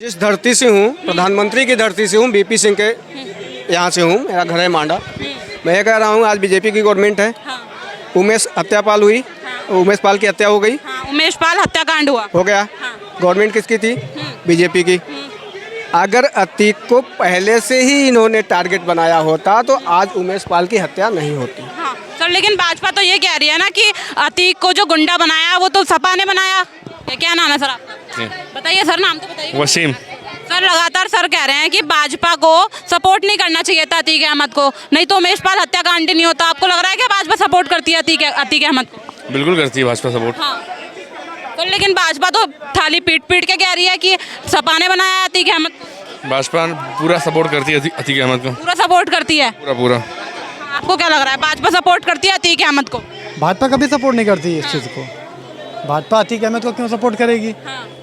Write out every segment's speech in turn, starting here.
जिस धरती से हूँ, प्रधानमंत्री की धरती से हूँ, बीपी सिंह के यहाँ से हूँ, मेरा घर है मांडा। मैं ये कह रहा हूँ आज बीजेपी की गवर्नमेंट है। उमेश हत्यापाल हुई, उमेश पाल की हत्या हो गई, उमेश पाल हत्याकांड हुआ हो गया। गवर्नमेंट किसकी थी? बीजेपी की। अगर अतीक को पहले से ही इन्होंने टारगेट बनाया होता तो आज उमेश पाल की हत्या नहीं होती। हाँ सर, लेकिन भाजपा तो ये कह रही है ना कि अतीक को जो गुंडा बनाया वो तो सपा ने बनाया। ये क्या नाम है सर आपका? बताइए सर, नाम तो बताइए। वसीम। सर लगातार सर कह रहे हैं कि भाजपा को सपोर्ट नहीं करना चाहिए था अतीक अहमद को, नहीं तो उमेश पाल हत्याकांड नहीं होता। आपको लग रहा है कि भाजपा सपोर्ट करती है अतीक अहमद को? बिल्कुल करती है भाजपा सपोर्ट। हाँ तो लेकिन भाजपा तो थाली पीट पीट के कह रही है कि सपा ने बनाया है अतीक अहमद को। भाजपा पूरा सपोर्ट करती है अतीक अहमद को, पूरा सपोर्ट करती है। पूरा। आपको क्या लग रहा है, भाजपा सपोर्ट करती है अतीक अहमद को? भाजपा कभी सपोर्ट नहीं करती है इस चीज़ को। भाजपा अतीक अहमद को क्यों सपोर्ट करेगी?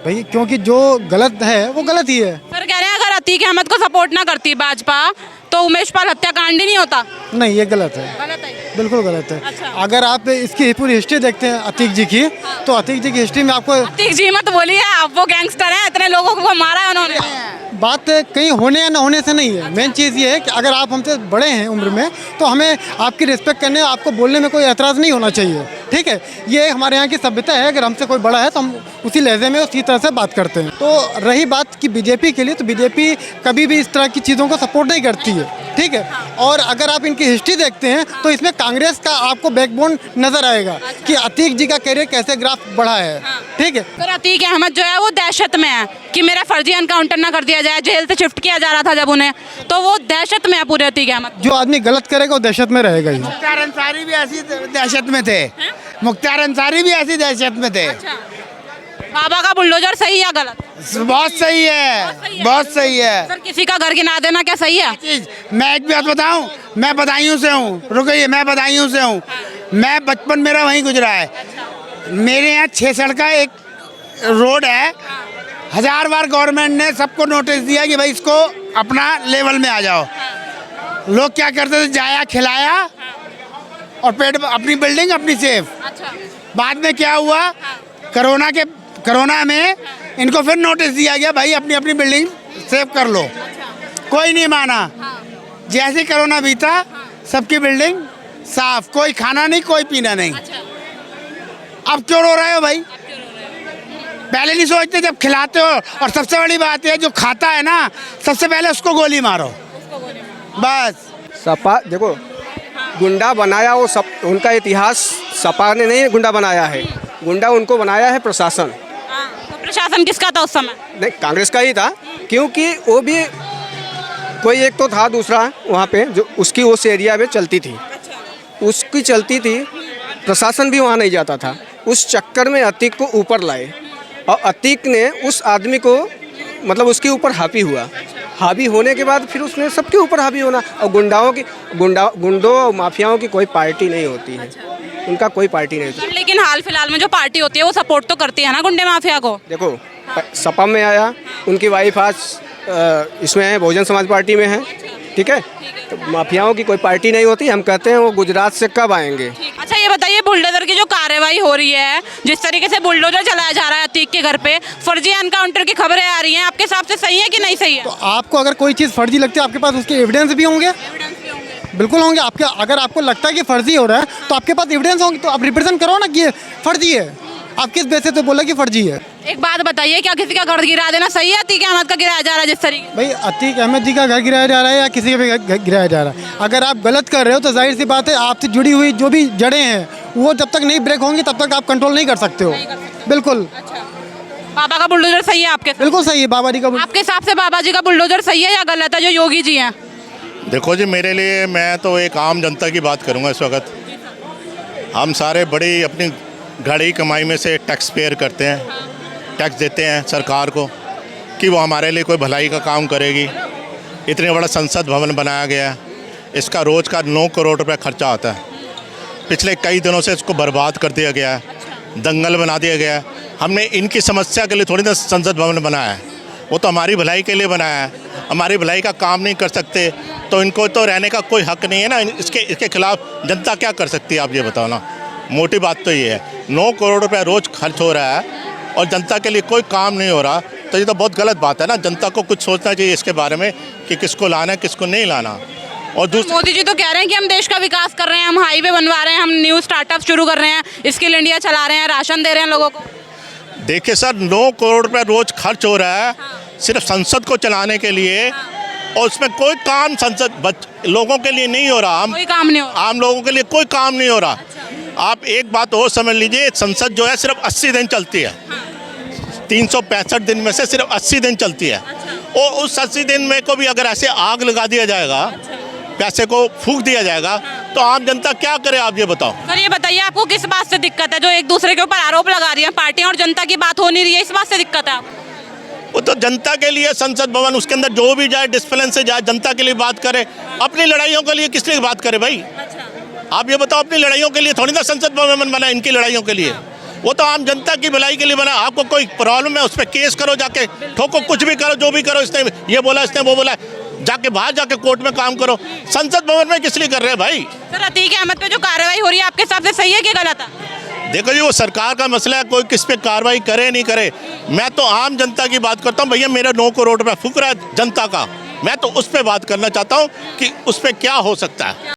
भाई क्योंकि जो गलत है वो गलत ही है। सर कह रहे हैं अगर अतीक अहमद को सपोर्ट ना करती भाजपा तो उमेश पाल हत्याकांड ही नहीं होता। नहीं, ये गलत है, गलत है। बिल्कुल गलत है। अच्छा। अगर आप इसकी पूरी हिस्ट्री देखते हैं अतीक जी की, तो अतीक जी की हिस्ट्री में आपको अतीक जी मत बोलिए, आप वो गैंगस्टर हैं, इतने लोगों को मारा है उन्होंने। बात कहीं होने या ना होने से नहीं है। मेन चीज़ ये है कि अगर आप हमसे बड़े हैं उम्र में तो हमें आपकी रिस्पेक्ट करने, आपको बोलने में कोई एतराज़ नहीं होना चाहिए। ठीक है, ये हमारे यहाँ की सभ्यता है। अगर हमसे कोई बड़ा है तो हम उसी लहजे में उसी तरह से बात करते हैं। तो रही बात कि बीजेपी के लिए, तो बीजेपी कभी भी इस तरह की चीज़ों को सपोर्ट नहीं करती है। ठीक है, और अगर आप इनकी हिस्ट्री देखते हैं तो इसमें कांग्रेस का आपको बैकबोन नज़र आएगा कि अतीक जी का कैरियर कैसे ग्राफ बढ़ा है। ठीक है, सर अतीक अहमद जो है वो दहशत में है कि मेरा फर्जी एनकाउंटर ना कर दिया जाए। जेल से शिफ्ट किया जा रहा था जब उन्हें, तो वो दहशत में है पूरे अतीक अहमद। जो आदमी गलत करेगा वो दहशत में रहेगा ही। मुख्तार अंसारी भी ऐसी दहशत में थे। मुख्तार अंसारी भी ऐसी दहशत में थे। बाबा का बुलडोजर सही या गलत? बहुत सही है, बहुत सही है। सर किसी का घर गिना देना क्या सही है? चीज मैं एक बात बताऊं, मैं बदायूं से हूँ। रुकिए, मैं बदायूं से हूँ। मैं बचपन मेरा वहीं गुजरा है। मेरे यहाँ 6 सड़क का एक रोड है। 1000 बार गवर्नमेंट ने सबको नोटिस दिया कि भाई इसको अपना लेवल में आ जाओ। लोग क्या करते थे, जाया खिलाया और पेट अपनी बिल्डिंग अपनी सेफ। बाद में क्या हुआ, कोरोना में इनको फिर नोटिस दिया गया, भाई अपनी अपनी बिल्डिंग सेव कर लो। कोई नहीं माना। जैसे कोरोना बीता, सबकी बिल्डिंग साफ, कोई खाना नहीं, कोई पीना नहीं। अब क्यों रो रहे हो भाई? पहले नहीं सोचते जब खिलाते हो? और सबसे बड़ी बात है, जो खाता है ना, सबसे पहले उसको गोली मारो बस। सपा देखो, गुंडा बनाया वो सब, उनका इतिहास सपा ने नहीं गुंडा बनाया है। गुंडा उनको बनाया है प्रशासन। तो प्रशासन किसका था उस समय? नहीं, कांग्रेस का ही था, क्योंकि वो भी कोई एक तो था दूसरा वहाँ पे जो उसकी उस एरिया में चलती थी, उसकी चलती थी, प्रशासन भी वहाँ नहीं जाता था। उस चक्कर में अतीक को ऊपर लाए और अतीक ने उस आदमी को मतलब उसके ऊपर हावी हुआ। हावी होने के बाद फिर उसने सबके ऊपर हावी होना। और गुंडों और माफियाओं की कोई पार्टी नहीं होती है, उनका कोई पार्टी नहीं होती। लेकिन हाल फिलहाल में जो पार्टी होती है वो सपोर्ट तो करती है ना गुंडे माफिया को। देखो, सपा में आया, उनकी वाइफ आज इसमें है, बहुजन समाज पार्टी में है। ठीक है, तो माफियाओं की कोई पार्टी नहीं होती। हम कहते हैं वो गुजरात से कब आएंगे? अच्छा ये बताइए, बुलडोजर की जो कार्रवाई हो रही है, जिस तरीके से बुलडोजर चलाया जा रहा है अतीक के घर पे, फर्जी एनकाउंटर की खबरें आ रही हैं, आपके हिसाब से सही है कि नहीं सही है? तो आपको अगर कोई चीज़ फर्जी लगती है, आपके पास उसके एविडेंस भी होंगे। बिल्कुल होंगे आपके। अगर आपको लगता है कि फर्जी हो रहा है तो आपके पास एविडेंस होंगे, तो आप रिप्रेजेंट करो ना कि ये फर्जी है। आप किस बेसिस पे बोला कि फर्जी है? एक बात बताइए, क्या किसी का घर गिरा देना सही है? अतीक अहमद का गिराया जा रहा है जिस तरीके? भाई अतीक अहमद जी का घर गिराया जा रहा है या किसी का भी घर गिराया जा रहा है, अगर आप गलत कर रहे हो तो जाहिर सी बात है आपसे जुड़ी हुई जो भी जड़ें हैं वो जब तक नहीं ब्रेक होंगी तब तक आप कंट्रोल नहीं कर सकते हो। बिल्कुल। बाबा का बुलडोजर सही है आपके? बिल्कुल सही है। बाबा जी का आपके हिसाब से बाबा जी का बुलडोजर सही है या गलत है जो योगी जी हैं? देखो जी, मेरे लिए, मैं तो एक आम जनता की बात करूंगा इस वक्त। हम सारे बड़ी अपनी घड़ी कमाई में से टैक्स पेयर करते हैं, टैक्स देते हैं सरकार को कि वो हमारे लिए कोई भलाई का काम करेगी। इतने बड़ा संसद भवन बनाया गया है, इसका रोज़ का 9 करोड़ रुपए खर्चा आता है। पिछले कई दिनों से इसको बर्बाद कर दिया गया है, दंगल बना दिया गया है। हमने इनकी समस्या के लिए थोड़ी ना संसद भवन बनाया है, वो तो हमारी भलाई के लिए बनाया है। हमारी भलाई का काम नहीं कर सकते तो इनको तो रहने का कोई हक नहीं है ना। इसके खिलाफ जनता क्या कर सकती है, आप ये बताओ ना। मोटी बात तो ये है, 9 करोड़ रुपए रोज़ खर्च हो रहा है और जनता के लिए कोई काम नहीं हो रहा, तो तो ये तो बहुत गलत बात है ना। जनता को कुछ सोचना चाहिए इसके बारे में कि किसको लाना है किसको नहीं लाना। और दूसरा, मोदी जी तो कह रहे हैं कि हम देश का विकास कर रहे हैं, हम हाईवे बनवा रहे हैं, हम न्यू स्टार्टअप शुरू कर रहे हैं, स्किल इंडिया चला रहे हैं, राशन दे रहे हैं लोगों को। देखिए सर, 9 करोड़ रुपये रोज खर्च हो रहा है सिर्फ संसद को चलाने के लिए, और उसमें कोई काम लोगों के लिए नहीं हो रहा। कोई काम नहीं हो रहा। आम लोगों के लिए कोई काम नहीं हो रहा। आप एक बात और समझ लीजिए, संसद जो है सिर्फ 80 दिन चलती है। 365 दिन में से सिर्फ 80 दिन चलती है। और उस 80 दिन में को भी अगर ऐसे आग लगा दिया जाएगा, पैसे को फूंक दिया जाएगा, तो आम जनता क्या करे आप ये बताओ। सर ये बताइए आपको किस बात से दिक्कत है, जो एक दूसरे के ऊपर आरोप लगा रही हैं पार्टियां और जनता की बात हो नहीं रही है, इस बात से दिक्कत है आपको? वो तो जनता के लिए संसद भवन, उसके अंदर जो भी जाए डिसिप्लिन से जाए, जनता के लिए बात करे। अपनी लड़ाइयों के लिए किस लिए बात करे भाई? आप ये बताओ, अपनी लड़ाइयों के लिए थोड़ी ना संसद भवन बना, इनकी लड़ाइयों के लिए। वो तो आम जनता की भलाई के लिए बना। आपको कोई प्रॉब्लम है उस पर केस करो, जाके ठोको, कुछ भी करो, जो भी करो, इसने ये बोला इसने वो बोला, जाके बाहर जाके कोर्ट में काम करो। संसद भवन में किस लिए कर रहे हैं भाई? सर अतीक अहमद पे जो कार्रवाई हो रही है आपके हिसाब से सही है कि गलत है? देखो जी, वो सरकार का मसला है, कोई किस पे कार्रवाई करे नहीं करे। मैं तो आम जनता की बात करता हूँ। भैया मेरा 9 करोड़ रुपया फूक रहा है जनता का, मैं तो उस पर बात करना चाहता हूँ कि उस पर क्या हो सकता है।